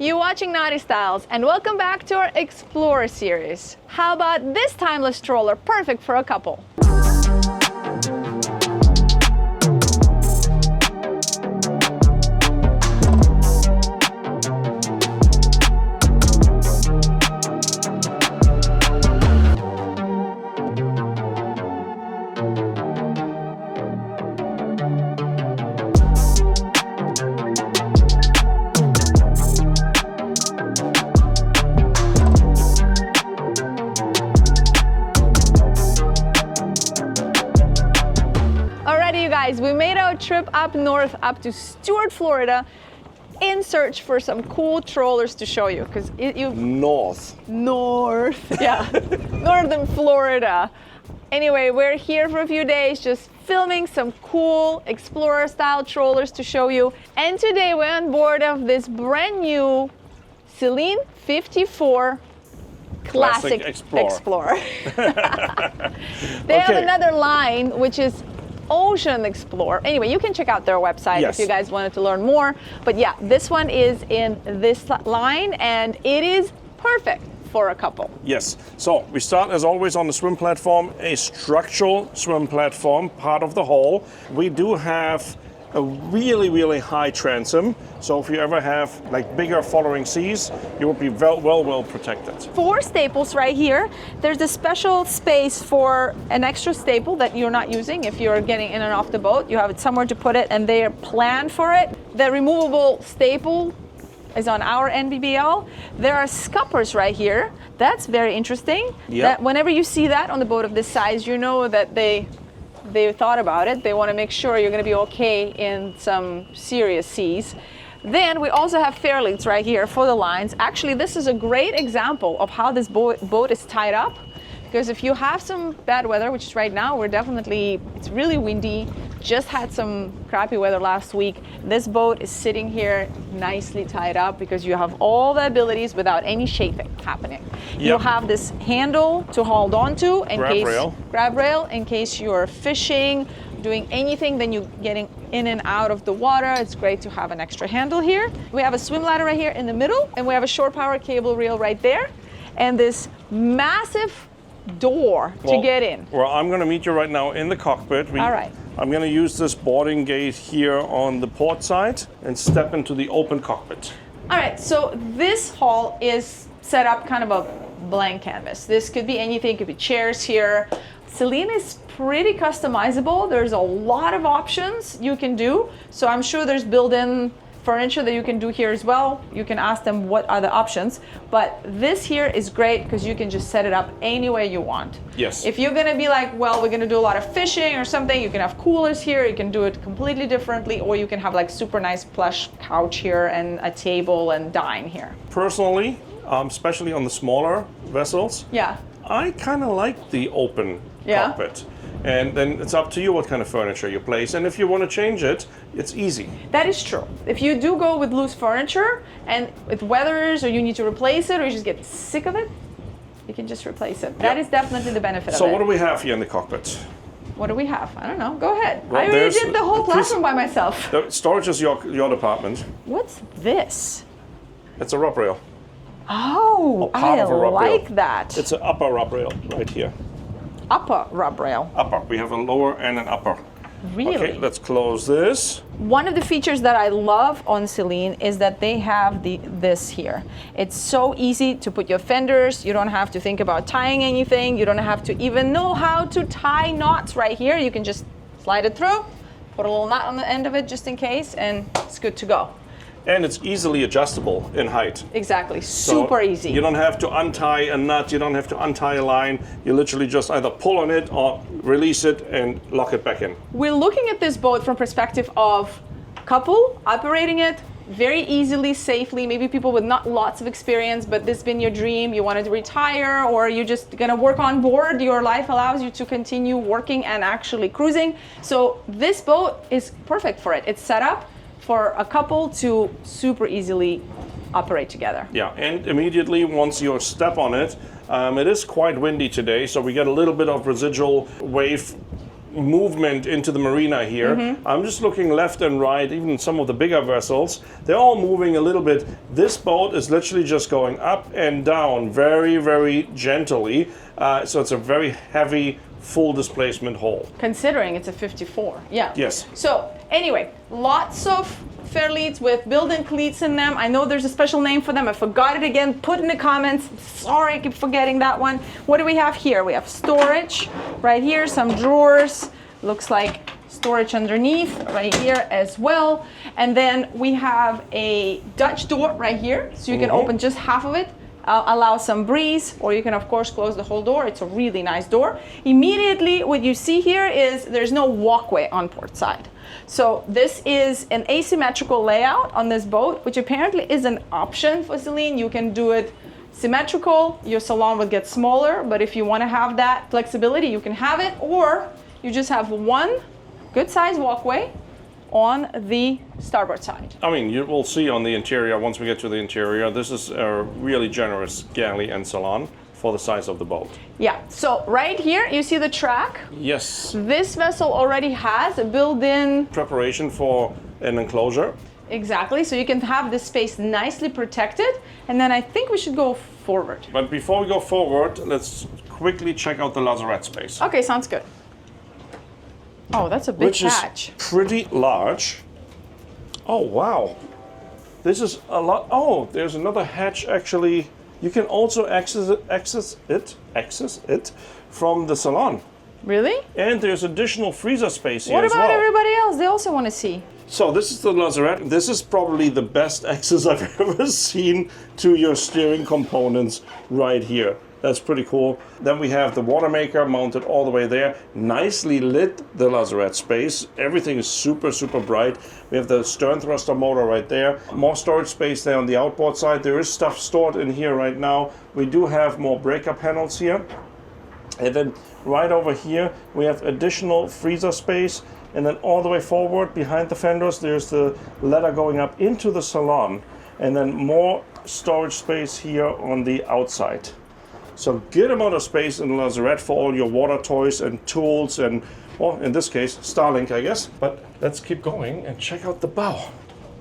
You're watching NautiStyles and welcome back to our Explorer series. How about this timeless stroller, perfect for a couple? We made our trip up north, up to Stuart, Florida, in search for some cool trawlers to show you. Because North, yeah, northern Florida. Anyway, we're here for a few days, just filming some cool Explorer-style trawlers to show you. And today we're on board of this brand new Selene 54 Classic Explorer. They have another line, which is Ocean Explorer. Anyway, you can check out their website if you guys wanted to learn more. But yeah, this one is in this line and it is perfect for a couple. Yes, so we start as always on the swim platform, a structural swim platform, part of the hull. We do have a really high transom, so if you ever have like bigger following seas, you will be well protected. 4 staples right here. There's a special space for an extra staple that you're not using if you're getting in and off the boat. You have it somewhere to put it and they are planned for it. The removable staple is on our NBBL. There are scuppers right here. That's very interesting. That whenever you see that on the boat of this size, you know that they thought about it. They want to make sure you're going to be okay in some serious seas. Then we also have fairleads right here for the lines. Actually, this is a great example of how this boat is tied up. Because if you have some bad weather, which is right now, it's really windy, just had some crappy weather last week. This boat is sitting here nicely tied up because you have all the abilities without any chafing happening. You'll have this handle to hold on to grab rail in case you're fishing, doing anything, then you're getting in and out of the water. It's great to have an extra handle here. We have a swim ladder right here in the middle, and we have a shore power cable reel right there, and this massive door to get in. Well, I'm going to meet you right now in the cockpit. All right. I'm going to use this boarding gate here on the port side and step into the open cockpit. All right, so this hull is set up kind of a blank canvas. This could be anything, could be chairs here. Selene is pretty customizable. There's a lot of options you can do. So I'm sure there's built-in furniture that you can do here as well. You can ask them what are the options, but this here is great because you can just set it up any way you want. Yes. If you're gonna be like, well, we're gonna do a lot of fishing or something, you can have coolers here, you can do it completely differently, or you can have like super nice plush couch here and a table and dine here. Personally, especially on the smaller vessels, I kind of like the open cockpit. And then it's up to you what kind of furniture you place. And if you want to change it, it's easy. That is true. If you do go with loose furniture and it weathers or you need to replace it or you just get sick of it, you can just replace it. That is definitely the benefit of it. So what do we have here in the cockpit? What do we have? I don't know. Go ahead. Well, I already did the whole platform by myself. The storage is your department. What's this? It's a rub rail. Oh, I like that. It's an upper rub rail right here. Upper rub rail. Upper. We have a lower and an upper. Really? Okay, let's close this. One of the features that I love on Selene is that they have this here. It's so easy to put your fenders. You don't have to think about tying anything. You don't have to even know how to tie knots right here. You can just slide it through, put a little knot on the end of it just in case, and it's good to go. And it's easily adjustable in height. Exactly, super easy. You don't have to untie a nut, you don't have to untie a line. You literally just either pull on it or release it and lock it back in. We're looking at this boat from perspective of couple operating it very easily, safely. Maybe people with not lots of experience, but this has been your dream. You wanted to retire or you're just gonna work on board. Your life allows you to continue working and actually cruising. So this boat is perfect for it. It's set up for a couple to super easily operate together. Yeah, and immediately once you step on it, it is quite windy today, so we get a little bit of residual wave movement into the marina here. I'm just looking left and right, even some of the bigger vessels, they're all moving a little bit. This boat is literally just going up and down very, very gently. So it's a very heavy, full displacement hull. Considering it's a 54, yeah. Yes. So anyway, lots of fairleads with built-in cleats in them. I know there's a special name for them. I forgot it again. Put in the comments. Sorry, I keep forgetting that one. What do we have here? We have storage right here, some drawers. Looks like storage underneath right here as well. And then we have a Dutch door right here. So you can open just half of it. Allow some breeze, or you can of course close the whole door. It's a really nice door. Immediately what you see here is there's no walkway on port side. So this is an asymmetrical layout on this boat, which apparently is an option for Selene. You can do it symmetrical, your salon would get smaller, but if you want to have that flexibility, you can have it, or you just have one good size walkway on the starboard side. I mean, you will see on the interior, once we get to the interior, this is a really generous galley and salon for the size of the boat. Yeah, so right here, you see the track? Yes. This vessel already has a built-in Preparation for an enclosure. exactly, so you can have this space nicely protected, and then I think we should go forward. But before we go forward, let's quickly check out the Lazarette space. Okay, sounds good. Oh, that's a big Which hatch. is pretty large. Oh, wow. This is a lot. Oh, there's another hatch actually. You can also access it from the salon. Really? And there's additional freezer space here What as about well. everybody else? They also want to see. So this is the Lazarette. This is probably the best access I've ever seen to your steering components right here. That's pretty cool. Then we have the water maker mounted all the way there. Nicely lit, the Lazarette space. Everything is super, super bright. We have the stern thruster motor right there. More storage space there on the outboard side. There is stuff stored in here right now. We do have more breaker panels here. And then right over here, we have additional freezer space. And then all the way forward behind the fenders, there's the ladder going up into the salon. And then more storage space here on the outside. So good amount of space in the Lazarette for all your water toys and tools and, well, in this case, Starlink, I guess. But let's keep going and check out the bow.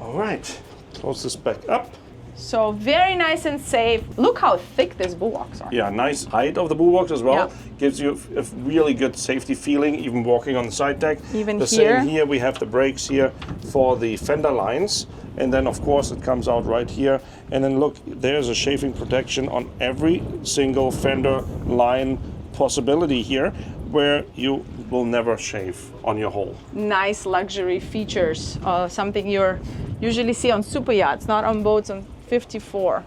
All right, close this back up. So very nice and safe. Look how thick these bulwarks are. Yeah, nice height of the bulwarks as well. Yeah. Gives you a really good safety feeling, even walking on the side deck. Even the here. same here, we have the brakes here for the fender lines. And then, of course, it comes out right here. And then look, there's a chafing protection on every single fender line possibility here, where you will never shave on your hull. Nice luxury features. Something you usually see on super yachts, not on boats on 54.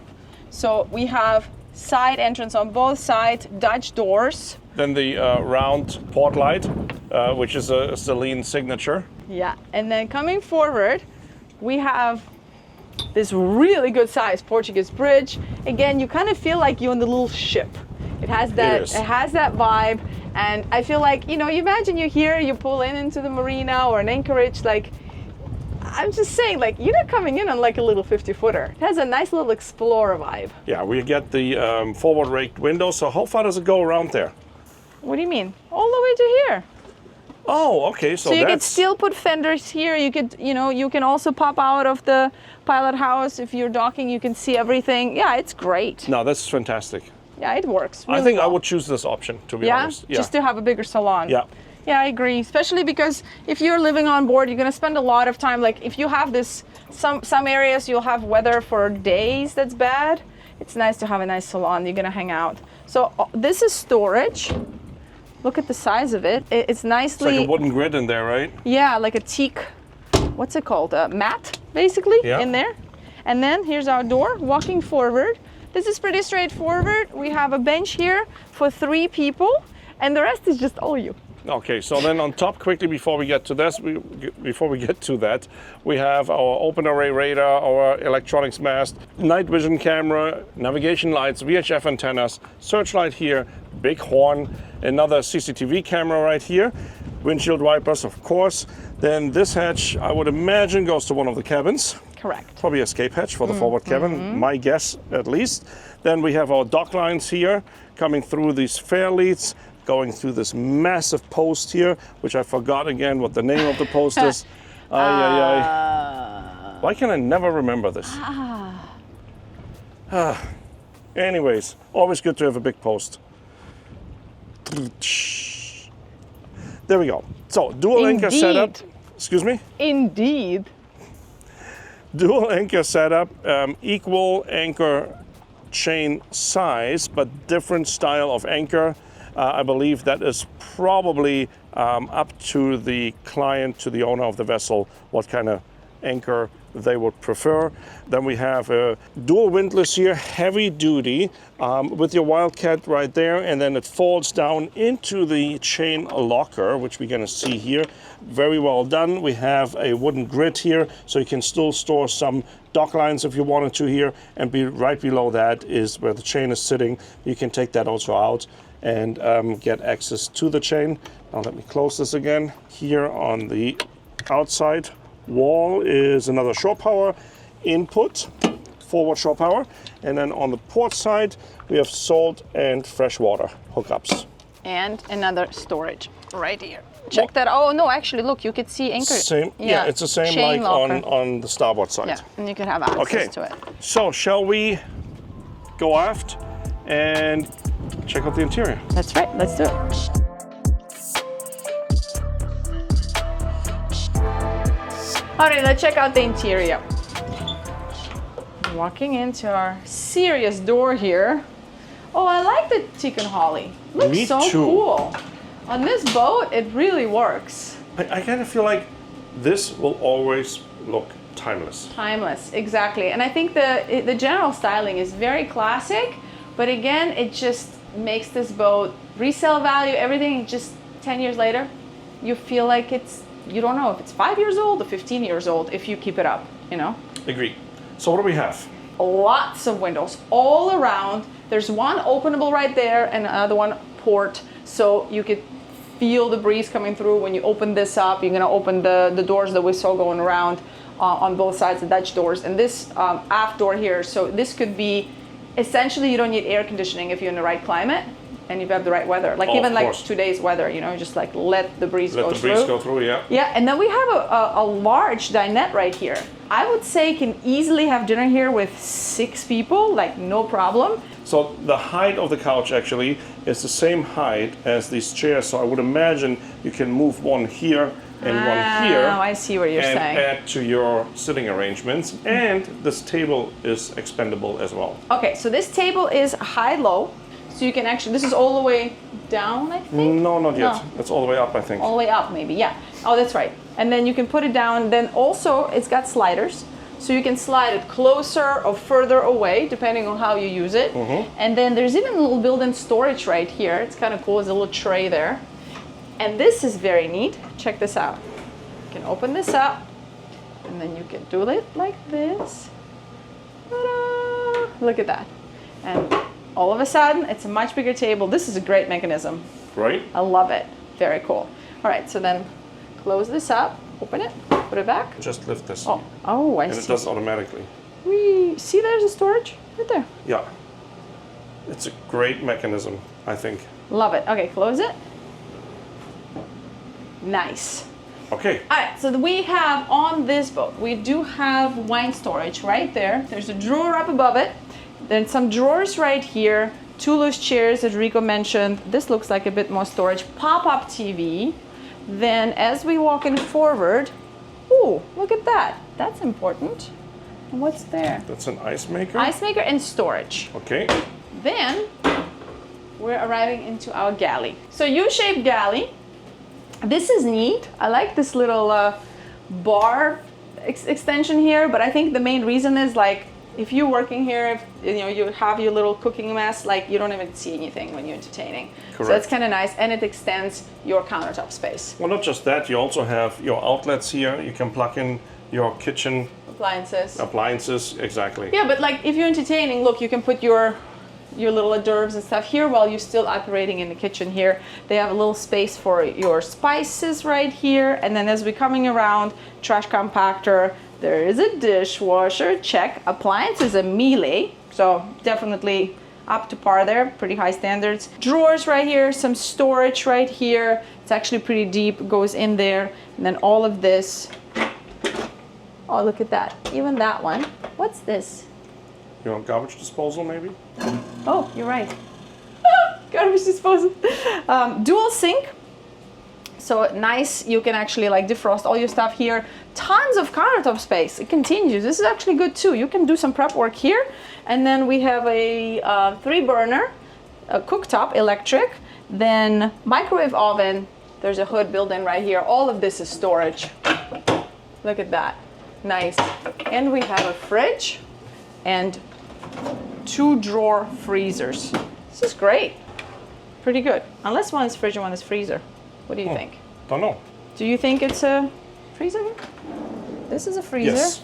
So we have side entrance on both sides, Dutch doors. Then the round port light, which is a Selene signature. Yeah, and then coming forward, we have this really good size Portuguese bridge. Again, you kind of feel like you're on the little ship. It has that vibe, and I feel like, you know, you imagine you're here, you pull into the marina or an anchorage, like, I'm just saying, like, you're not coming in on like a little 50-footer. It has a nice little explorer vibe. Yeah, we get the forward raked windows. So how far does it go around there? What do you mean? All the way to here. Oh, okay. So you that's... could still put fenders here. You could, you know, you can also pop out of the Pilothouse. If you're docking, you can see everything. Yeah, it's great. No, that's fantastic. Yeah, it works really I think well. I would choose this option, to be honest. Yeah, just to have a bigger salon. Yeah. Yeah, I agree. Especially because if you're living on board, you're gonna spend a lot of time. Like if you have this, some areas you'll have weather for days that's bad. It's nice to have a nice salon. You're gonna hang out. So this is storage. Look at the size of it. It's nicely. It's like a wooden grid in there, right? Yeah, like a teak. What's it called? A mat, basically, in there. And then here's our door. Walking forward. This is pretty straightforward. We have a bench here for 3 people, and the rest is just all you. Okay, so then on top, quickly before we get to this, we have our open array radar, our electronics mast, night vision camera, navigation lights, VHF antennas, searchlight here, big horn, another CCTV camera right here, windshield wipers, of course. Then this hatch, I would imagine, goes to one of the cabins. Correct. Probably escape hatch for the forward cabin, my guess at least. Then we have our dock lines here coming through these fairleads. going through this massive post here, which I forgot again what the name of the post is. Why can I never remember this? Anyways, always good to have a big post. There we go. So, dual anchor setup. Excuse me? Indeed. Dual anchor setup, equal anchor chain size, but different style of anchor. I believe that is probably up to the client, to the owner of the vessel, what kind of anchor they would prefer. Then we have a dual windlass here, heavy duty, with your Wildcat right there, and then it folds down into the chain locker, which we're gonna see here. Very well done. We have a wooden grid here, so you can still store some dock lines if you wanted to here, and right below that is where the chain is sitting. You can take that also out and get access to the chain. Now let me close this again. Here on the outside wall is another shore power input, forward shore power, and then on the port side we have salt and freshwater hookups. And another storage right here. Check that. Oh no, actually look, you could see anchor. Same, yeah, it's the same chain like on the starboard side. Yeah, and you could have access to it. So shall we go aft and check out the interior? That's right, let's do it. All right, let's check out the interior. Walking into our serious door here. Oh, I like the teak and holly. Looks Me so too. cool. On this boat, it really works. I kind of feel like this will always look timeless. Timeless, exactly. And I think the general styling is very classic, but again, it just makes this boat resale value, everything, just 10 years later, you feel like you don't know if it's 5 years old or 15 years old if you keep it up, you know? Agreed. So what do we have? Lots of windows all around. There's one openable right there and another one port, so you could feel the breeze coming through when you open this up. You're gonna open the doors that we saw going around on both sides, the Dutch doors, and this aft door here. So this could be, essentially you don't need air conditioning if you're in the right climate and you have the right weather. Like even like today's weather, you know, just like let the breeze go through. Let the breeze go through, yeah. Yeah, and then we have a large dinette right here. I would say you can easily have dinner here with 6 people, like no problem. So the height of the couch actually is the same height as these chairs. So I would imagine you can move one here and one here. Oh, I see what you're saying. And add to your sitting arrangements. And this table is expendable as well. Okay, so this table is high-low. So you can actually, this is all the way down, I think? No, not yet. No. It's all the way up, I think. All the way up, maybe, yeah. Oh, that's right. And then you can put it down. Then also, it's got sliders. So you can slide it closer or further away, depending on how you use it. And then there's even a little built-in storage right here. It's kind of cool. There's a little tray there. And this is very neat. Check this out. You can open this up, and then you can do it like this. Ta-da! Look at that. And all of a sudden, it's a much bigger table. This is a great mechanism. Right? I love it. Very cool. All right, so then close this up, open it, put it back. Just lift this. Oh, I see. And it does automatically. See, there's a storage right there. Yeah. It's a great mechanism, I think. Love it. Okay, close it. Nice. Okay. All right, so we have on this boat, we do have wine storage right there. There's a drawer up above it. Then some drawers right here. 2 loose chairs, as Rico mentioned. This looks like a bit more storage. Pop-up TV. Then as we walk in forward, ooh, look at that. That's important. And what's there? That's an ice maker. Ice maker and storage. Okay. Then we're arriving into our galley. So U-shaped galley. This is neat. I like this little bar extension here, but I think the main reason is like if you're working here, if you have your little cooking mess, like you don't even see anything when you're entertaining. Correct. So it's kind of nice, and it extends your countertop space. Well, not just that, you also have your outlets here. You can plug in your kitchen appliances, exactly. Yeah, but like if you're entertaining, look, you can put your little hors d'oeuvres and stuff here while you're still operating in the kitchen here. They have a little space for your spices right here, and then as we're coming around, trash compactor. There is a dishwasher, check. Appliances a melee, so definitely up to par there, pretty high standards. Drawers right here, some storage right here. It's actually pretty deep, goes in there. And then all of this. Oh, look at that. Even that one. What's this? You want garbage disposal, maybe? Oh, you're right. Garbage disposal. Dual sink. So nice, you can actually like defrost all your stuff here. Tons of countertop space. It continues. This is actually good too. You can do some prep work here. And then we have a 3-burner, a cooktop, electric, then microwave oven. There's a hood built in right here. All of this is storage. Look at that. Nice. And we have a fridge and 2-drawer freezers. This is great. Pretty good. Unless one is fridge and one is freezer. What do you think? Don't know. Do you think it's a freezer? This is a freezer. Yes.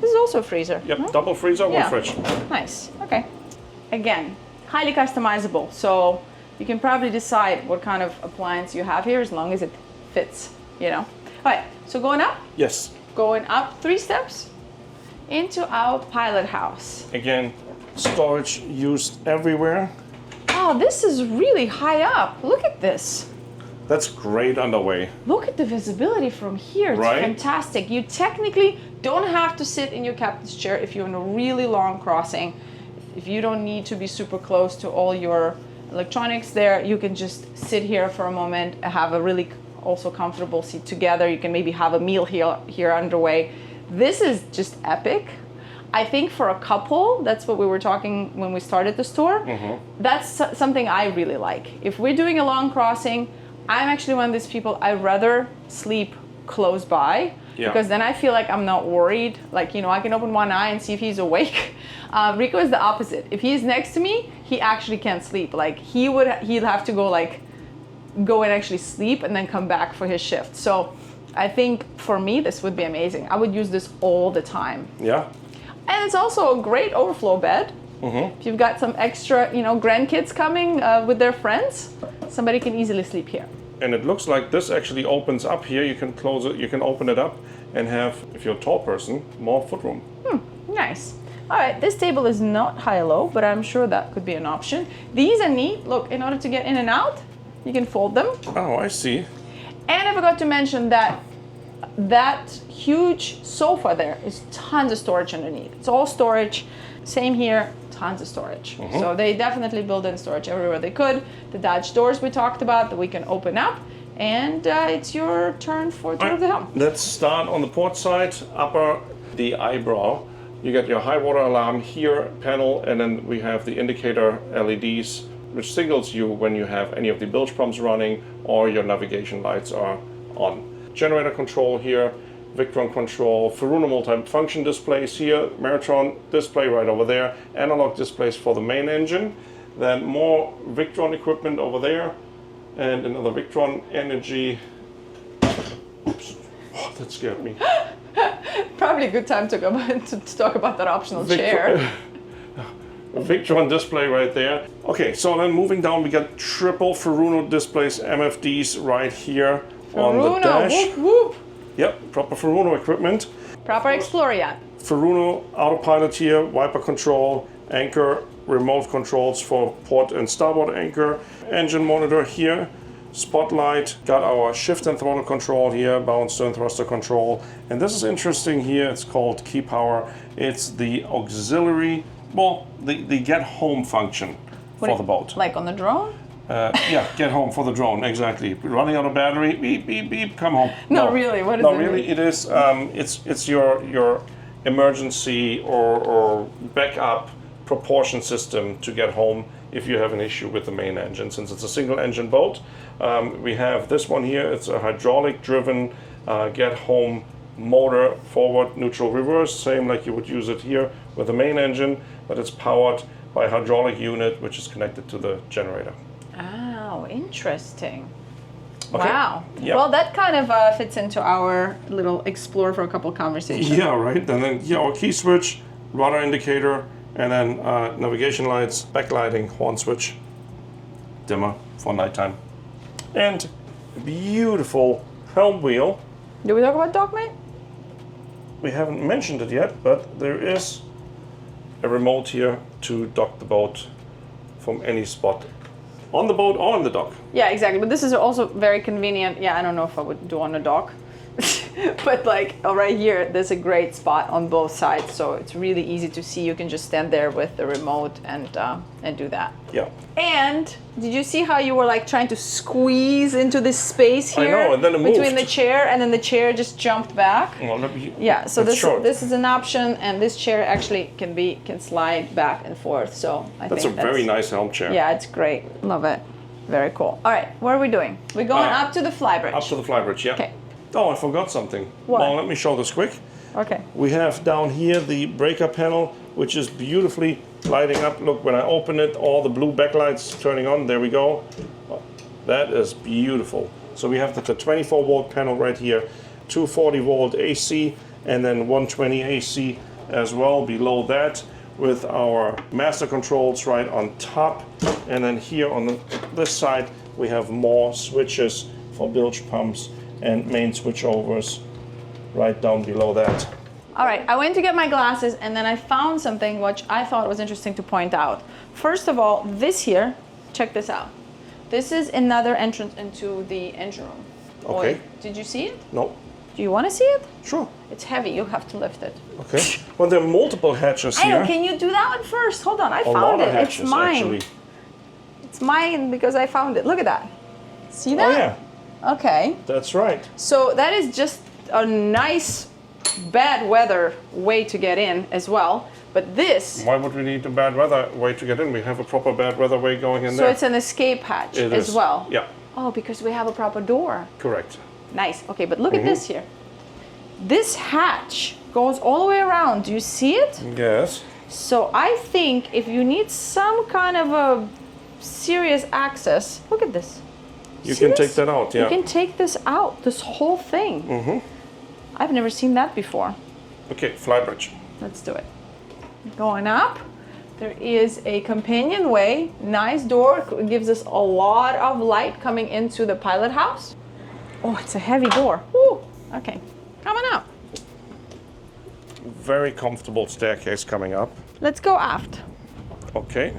This is also a freezer. Yep, no? double freezer, Yeah. one fridge. Nice. Okay. Again, highly customizable. So you can probably decide what kind of appliance you have here as long as it fits, you know. All right, so going up? Yes. Going up 3 steps into our pilot house. Again, storage used everywhere. Oh, this is really high up. Look at this. That's great underway. Look at the visibility from here. It's Right? fantastic. You technically don't have to sit in your captain's chair if you're in a really long crossing. If you don't need to be super close to all your electronics there, you can just sit here for a moment, have a really also comfortable seat together. You can maybe have a meal here underway. This is just epic. I think for a couple, that's what we were talking when we started the store. That's something I really like. If we're doing a long crossing, I'm actually one of these people, I'd rather sleep close by because then I feel like I'm not worried. Like, you know, I can open one eye and see if he's awake. Rico is the opposite. If he's next to me, he actually can't sleep. Like he'd have to go and actually sleep and then come back for his shift. So I think for me, this would be amazing. I would use this all the time. Yeah. And it's also a great overflow bed. If you've got some extra, you know, grandkids coming with their friends, somebody can easily sleep here. And it looks like this actually opens up here. You can close it, you can open it up and have, if you're a tall person, more footroom. Nice. All right, this table is not high-low, but I'm sure that could be an option. These are neat. Look, in order to get in and out, you can fold them. Oh, I see. And I forgot to mention that that huge sofa there is tons of storage underneath. It's all storage. Same here, tons of storage. So they definitely build in storage everywhere they could. The Dodge doors we talked about that we can open up. And it's your turn for tour of the Helm. Let's start on the port side, upper the eyebrow. You get your high water alarm here panel, and then we have the indicator LEDs, which signals you when you have any of the bilge pumps running or your navigation lights are on. Generator control here, Victron control, Furuno multi-function displays here, Maritron display right over there, analog displays for the main engine, then more Victron equipment over there, and another Victron energy. Oops, oh, that scared me. Probably a good time to talk about that optional chair. Victron display right there. Okay, so then moving down, we got triple Furuno displays, MFDs right here on the dash. Whoop, whoop. Yep, proper Furuno equipment. Proper Explorer Yacht. Furuno autopilot here, wiper control, anchor, remote controls for port and starboard anchor, engine monitor here, spotlight, got our shift and throttle control here, bow and stern thruster control, and this is interesting here, it's called key power. It's the auxiliary, well, the get home function for the boat. Like on the drone? Yeah, get home for the drone, exactly. Running out of battery, beep, beep, beep, come home. No, really, what is it? No, really, it is, it's your emergency or backup propulsion system to get home if you have an issue with the main engine. Since it's a single engine boat, we have this one here. It's a hydraulic driven get home motor, forward, neutral, reverse, same like you would use it here with the main engine, but it's powered by a hydraulic unit which is connected to the generator. Oh, interesting. Okay. Wow. Yeah. Well, that kind of fits into our little explore for a couple conversations. Yeah, right. And then our key switch, rudder indicator, and then navigation lights, backlighting, horn switch, dimmer for nighttime, and a beautiful helm wheel. Did we talk about dockmate? We haven't mentioned it yet, but there is a remote here to dock the boat from any spot on the boat or on the dock. Yeah, exactly. But this is also very convenient. Yeah, I don't know if I would do on a dock. But like right here, there's a great spot on both sides, so it's really easy to see. You can just stand there with the remote and do that. Yeah. And did you see how you were like trying to squeeze into this space here? I know, and then it moved. Between the chair, and then the chair just jumped back. Well, Yeah, so short. this is an option, and this chair actually can slide back and forth. So That's a very nice Helm chair. Yeah, it's great. Love it. Very cool. All right, what are we doing? We're going up to the Flybridge. Up to the Flybridge, yeah. Okay. Oh, I forgot something. What? Well, let me show this quick. Okay. We have down here the breaker panel, which is beautifully lighting up. Look, when I open it, all the blue backlights turning on. There we go. Oh, that is beautiful. So we have the 24 volt panel right here, 240 volt AC, and then 120 AC as well below that, with our master controls right on top. And then here on this side, we have more switches for bilge pumps and main switchovers right down below that. All right, I went to get my glasses, and then I found something which I thought was interesting to point out. First of all, this here, check this out. This is another entrance into the engine room. Okay. Oi, did you see it? No. Do you want to see it? Sure. It's heavy, you have to lift it. Okay. Well, there are multiple hatches here. I know, can you do that one first? Hold on, I A found lot it. of hatches, It's mine. actually. It's mine because I found it. Look at that. See that? Oh, yeah. Okay. That's right. So that is just a nice bad weather way to get in as well. But this, Why would we need a bad weather way to get in? We have a proper bad weather way going in so there. it's an escape hatch It as is. well. Yeah, Oh, because we have a proper door. correct. Nice. Okay, but look at this here. This hatch goes all the way around. Do you see it? Yes. So I think if you need some kind of a serious access, look at this. You See can this? take that out, yeah. You can take this out, this whole thing. Mm-hmm. I've never seen that before. Okay, Flybridge. Let's do it. Going up, there is a companionway, nice door, gives us a lot of light coming into the pilot house. Oh, it's a heavy door. Woo. Okay, coming up. Very comfortable staircase coming up. Let's go aft. Okay.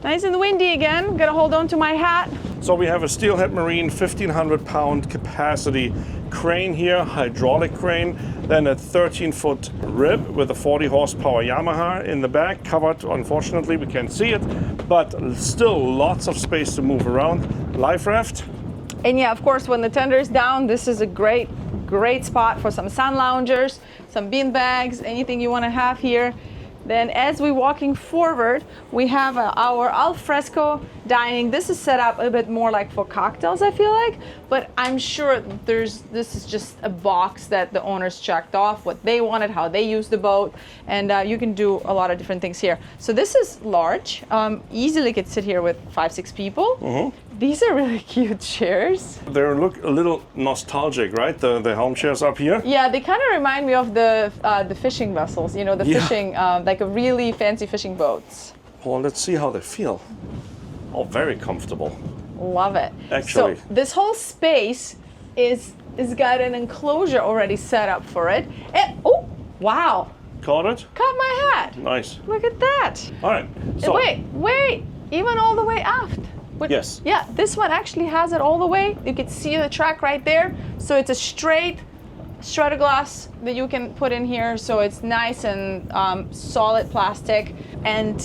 Nice and windy again. Gotta hold on to my hat. So we have a Steelhead Marine 1,500 pound capacity crane here, hydraulic crane, then a 13-foot rib with a 40 horsepower Yamaha in the back, covered, unfortunately we can't see it, but still lots of space to move around. Life raft. And yeah, of course, when the tender is down, this is a great spot for some sun loungers, some bean bags, anything you want to have here. Then as we're walking forward, we have our al fresco dining. This is set up a bit more like for cocktails, I feel like, but I'm sure this is just a box that the owners checked off, what they wanted, how they use the boat, and you can do a lot of different things here. So this is large, easily could sit here with 5-6 people. Mm-hmm. These are really cute chairs. They look a little nostalgic, right? The Helm chairs up here. Yeah, they kind of remind me of the fishing vessels, you know, the fishing, like a really fancy fishing boats. Well, let's see how they feel. Oh, very comfortable. Love it. Actually. So this whole space is got an enclosure already set up for it. And, oh, wow. Caught it? Caught my hat. Nice. Look at that. All right. So, Wait. Even all the way aft. Yes. Yeah, this one actually has it all the way. You can see the track right there. So it's a straight shredder glass that you can put in here. So it's nice and solid plastic. And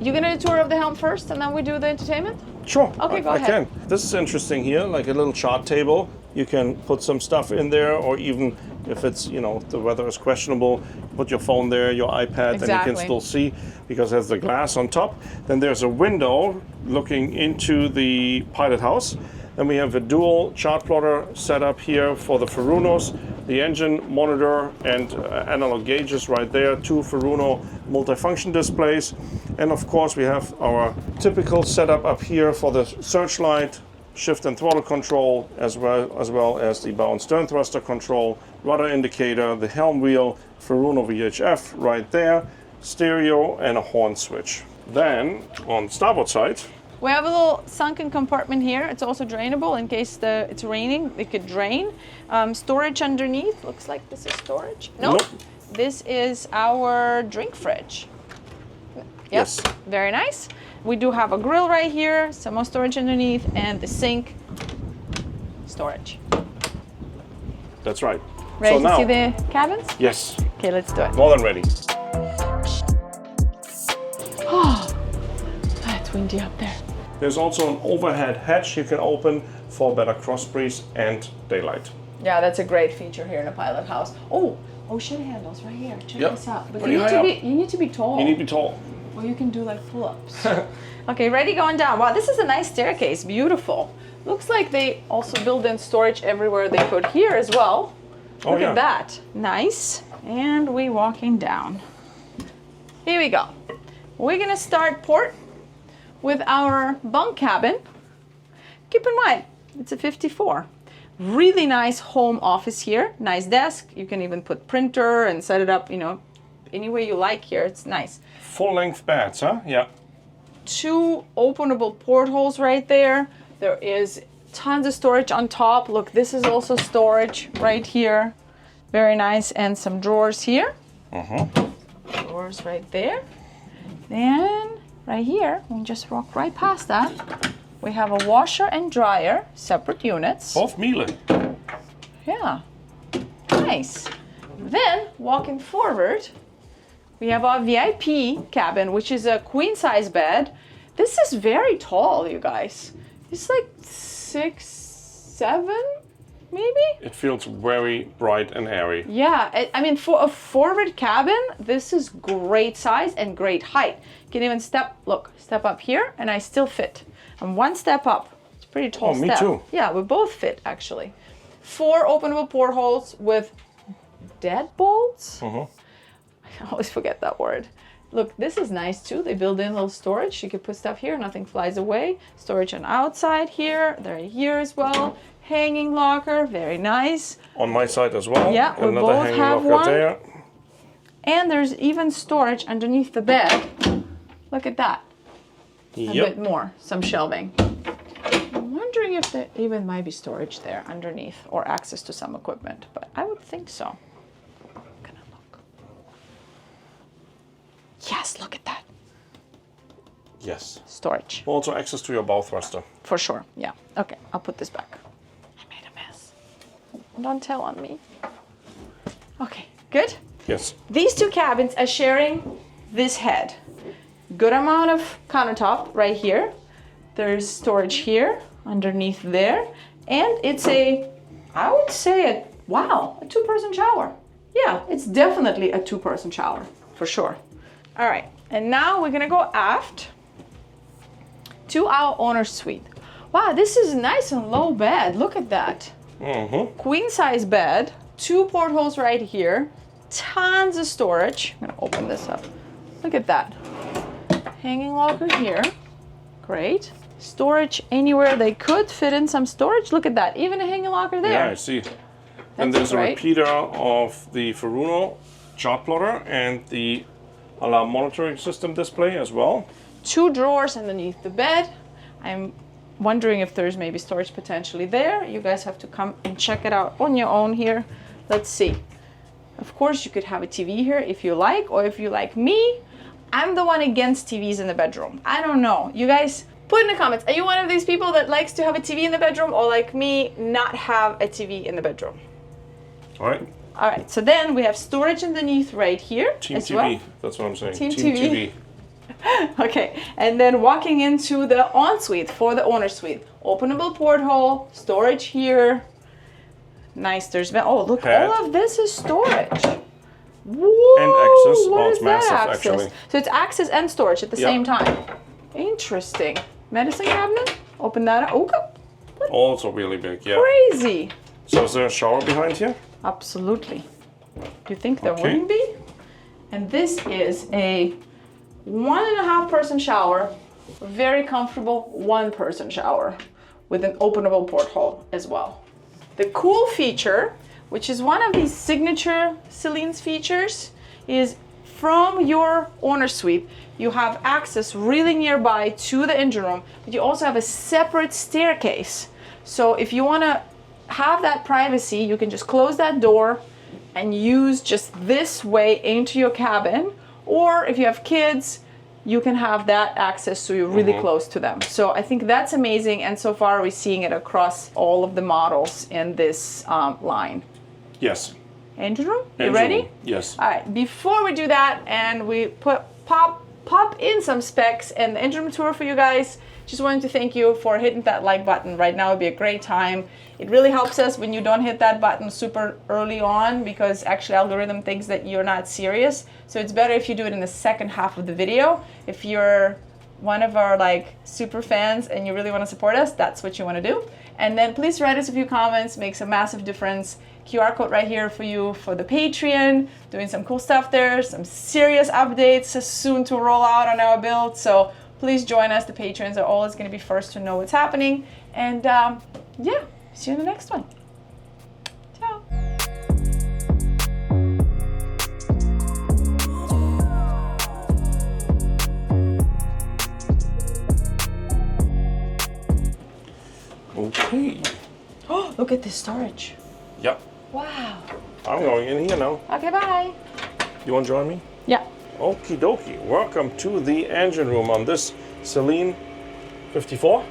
you gonna do a tour of the Helm first and then we do the entertainment? Sure. Okay, go I ahead. can. This is interesting here, like a little chart table. You can put some stuff in there, or even if it's, you know, the weather is questionable, put your phone there, your iPad, and you Exactly. can still see because there's the glass on top. Then there's a window looking into the pilot house. Then we have a dual chart plotter set up here for the Furunos, the engine monitor and analog gauges right there, 2 Furuno multifunction displays. And of course we have our typical setup up here for the searchlight, shift and throttle control, as well as the bow and stern thruster control, rudder indicator, the Helm wheel, Furuno VHF right there, stereo and a horn switch. Then on the starboard side, We have a little sunken compartment here. It's also drainable in case it's raining. It could drain. Storage underneath. Looks like this is storage. Nope. Nope. This is our drink fridge. Yes. Very nice. We do have a grill right here, some more storage underneath, and the sink storage. That's right. Ready so to now, see the cabins? Yes. Okay, let's do it. More than ready. Oh, it's windy up there. There's also an overhead hatch you can open for better cross breeze and daylight. Yeah, that's a great feature here in a Pilothouse. Oh, ocean handles right here. Check this out. But Pretty high up. you need to be tall. You need to be tall. Or you can do like pull-ups. Okay, ready going down. Wow, this is a nice staircase. Beautiful. Looks like they also build in storage everywhere they could here as well. Look at that. Nice. And we walking down. Here we go. We're gonna start port with our bunk cabin. Keep in mind, it's a 54. Really nice home office here. Nice desk. You can even put printer and set it up, you know, any way you like here. It's nice. Full-length beds, huh? Yeah. 2 openable portholes right there. There is tons of storage on top. Look, this is also storage right here. Very nice. And some drawers here. Drawers right there. Then right here, we just walk right past that. We have a washer and dryer, separate units. Both Miele. Yeah, nice. Then walking forward, we have our VIP cabin, which is a queen size bed. This is very tall, you guys. It's like 6, 7, maybe? It feels very bright and airy. Yeah, I mean, for a forward cabin, this is great size and great height. You can even step up here, and I still fit. And 1 step up. It's a pretty tall step. Me too. Yeah, we both fit, actually. 4 openable portholes with deadbolts. I always forget that word. Look, this is nice too. They build in a little storage. You can put stuff here, nothing flies away. Storage on outside here. They're here as well. Hanging locker, very nice. On my side as well. Yeah, we another both hanging have locker one. there. And there's even storage underneath the bed. Look at that. A bit more, some shelving. I'm wondering if there even might be storage there underneath or access to some equipment, but I would think so. I'm gonna look. Yes, look at that. Yes. Storage. Also access to your bow thruster. For sure, yeah. Okay, I'll put this back. I made a mess. Don't tell on me. Okay, good? Yes. These 2 cabins are sharing this head. Good amount of countertop right here. There's storage here, underneath there. And it's I would say a 2-person shower. Yeah, it's definitely a 2-person shower, for sure. All right, and now we're gonna go aft to our owner's suite. Wow, this is a nice and low bed. Look at that. Queen size bed, 2 portholes right here, tons of storage. I'm gonna open this up. Look at that. Hanging locker here. Great. Storage anywhere they could fit in some storage. Look at that. Even a hanging locker there. Yeah, I see. And there's great. a repeater of the Furuno chart plotter and the alarm monitoring system display as well. 2 drawers underneath the bed. I'm wondering if there's maybe storage potentially there. You guys have to come and check it out on your own here. Let's see. Of course, you could have a TV here if you like, or if you like me, I'm the one against TVs in the bedroom. I don't know. You guys put in the comments, are you one of these people that likes to have a TV in the bedroom, or like me, not have a TV in the bedroom? All right. All right, so then we have storage underneath right here Team as TV, well. that's what I'm saying. Team TV. Okay, and then walking into the ensuite for the owner's suite. Openable porthole, storage here. Nice, there's, oh look, Pad. all of this is storage. Whoa, And access. what Oh, is it's massive, that access? actually. So it's access and storage at the same time. Interesting. Medicine cabinet, open that up. Oh, Also really big, yeah. crazy. So is there a shower behind here? Absolutely. Do you think there Okay. wouldn't be? And this is a 1.5-person shower, very comfortable 1-person shower with an openable porthole as well. The cool feature, which is one of these signature Selene's features, is from your owner's suite, you have access really nearby to the engine room, but you also have a separate staircase. So if you want to have that privacy, you can just close that door and use just this way into your cabin. Or if you have kids, you can have that access so you're really close to them. So I think that's amazing, and so far we're seeing it across all of the models in this line. Yes. Engine room? You Engine ready? room, yes. All right, before we do that and we pop in some specs and the engine room tour for you guys, just wanted to thank you for hitting that like button. Right now would be a great time. It really helps us when you don't hit that button super early on, because actually algorithm thinks that you're not serious. So it's better if you do it in the second half of the video. If you're one of our like super fans and you really want to support us, that's what you want to do. And then please write us a few comments, makes a massive difference. QR code right here for you for the Patreon, doing some cool stuff there, some serious updates soon to roll out on our build. So please join us. The patrons are always going to be first to know what's happening. And yeah, see you in the next one. Ciao. Okay. Oh, look at this storage. Yep. Wow. I'm going in here now. Okay, bye. You want to join me? Yeah. Okie dokie. Welcome to the engine room on this Selene 54.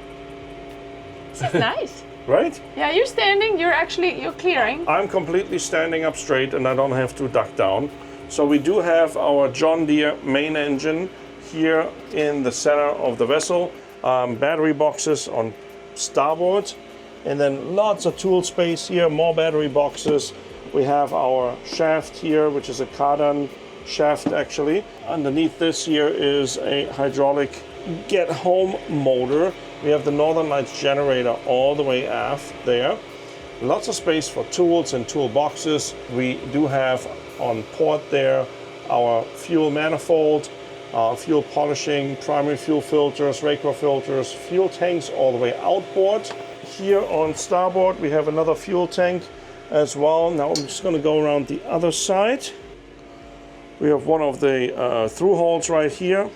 This is nice. Right? Yeah, you're standing. You're clearing. I'm completely standing up straight and I don't have to duck down. So we do have our John Deere main engine here in the center of the vessel. Battery boxes on starboard. And then lots of tool space here, more battery boxes. We have our shaft here, which is a cardan shaft actually. Underneath this here is a hydraulic get home motor. We have the Northern Lights generator all the way aft there. Lots of space for tools and tool boxes. We do have on port there our fuel manifold, fuel polishing, primary fuel filters, Raycor filters, fuel tanks all the way outboard. Here on starboard we have another fuel tank as well. Now I'm just going to go around the other side. We have one of the through holes right here.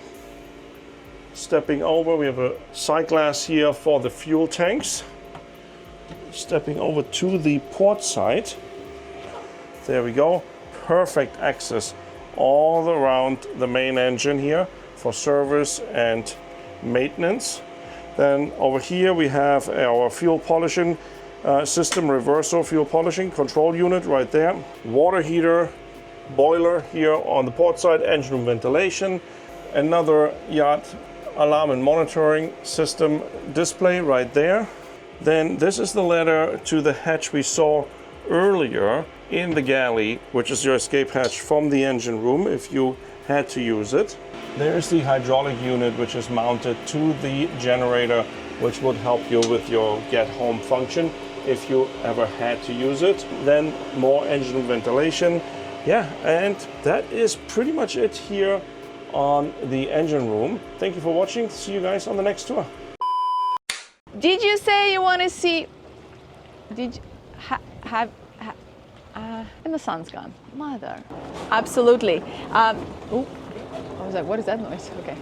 Stepping over, we have a side glass here for the fuel tanks. Stepping over to the port side. There we go. Perfect access all around the main engine here for service and maintenance. Then over here we have our fuel polishing system, reverso fuel polishing control unit right there. Water heater, boiler here on the port side, engine room ventilation. Another yacht alarm and monitoring system display right there. Then this is the ladder to the hatch we saw earlier in the galley, which is your escape hatch from the engine room if you had to use it. There's the hydraulic unit which is mounted to the generator, which would help you with your get home function if you ever had to use it. Then more engine ventilation. Yeah, and that is pretty much it here on the engine room. Thank you for watching. See you guys on the next tour. Did you say you want to see? Did you and the sun's gone. Mother. Absolutely. I was like, what is that noise? Okay.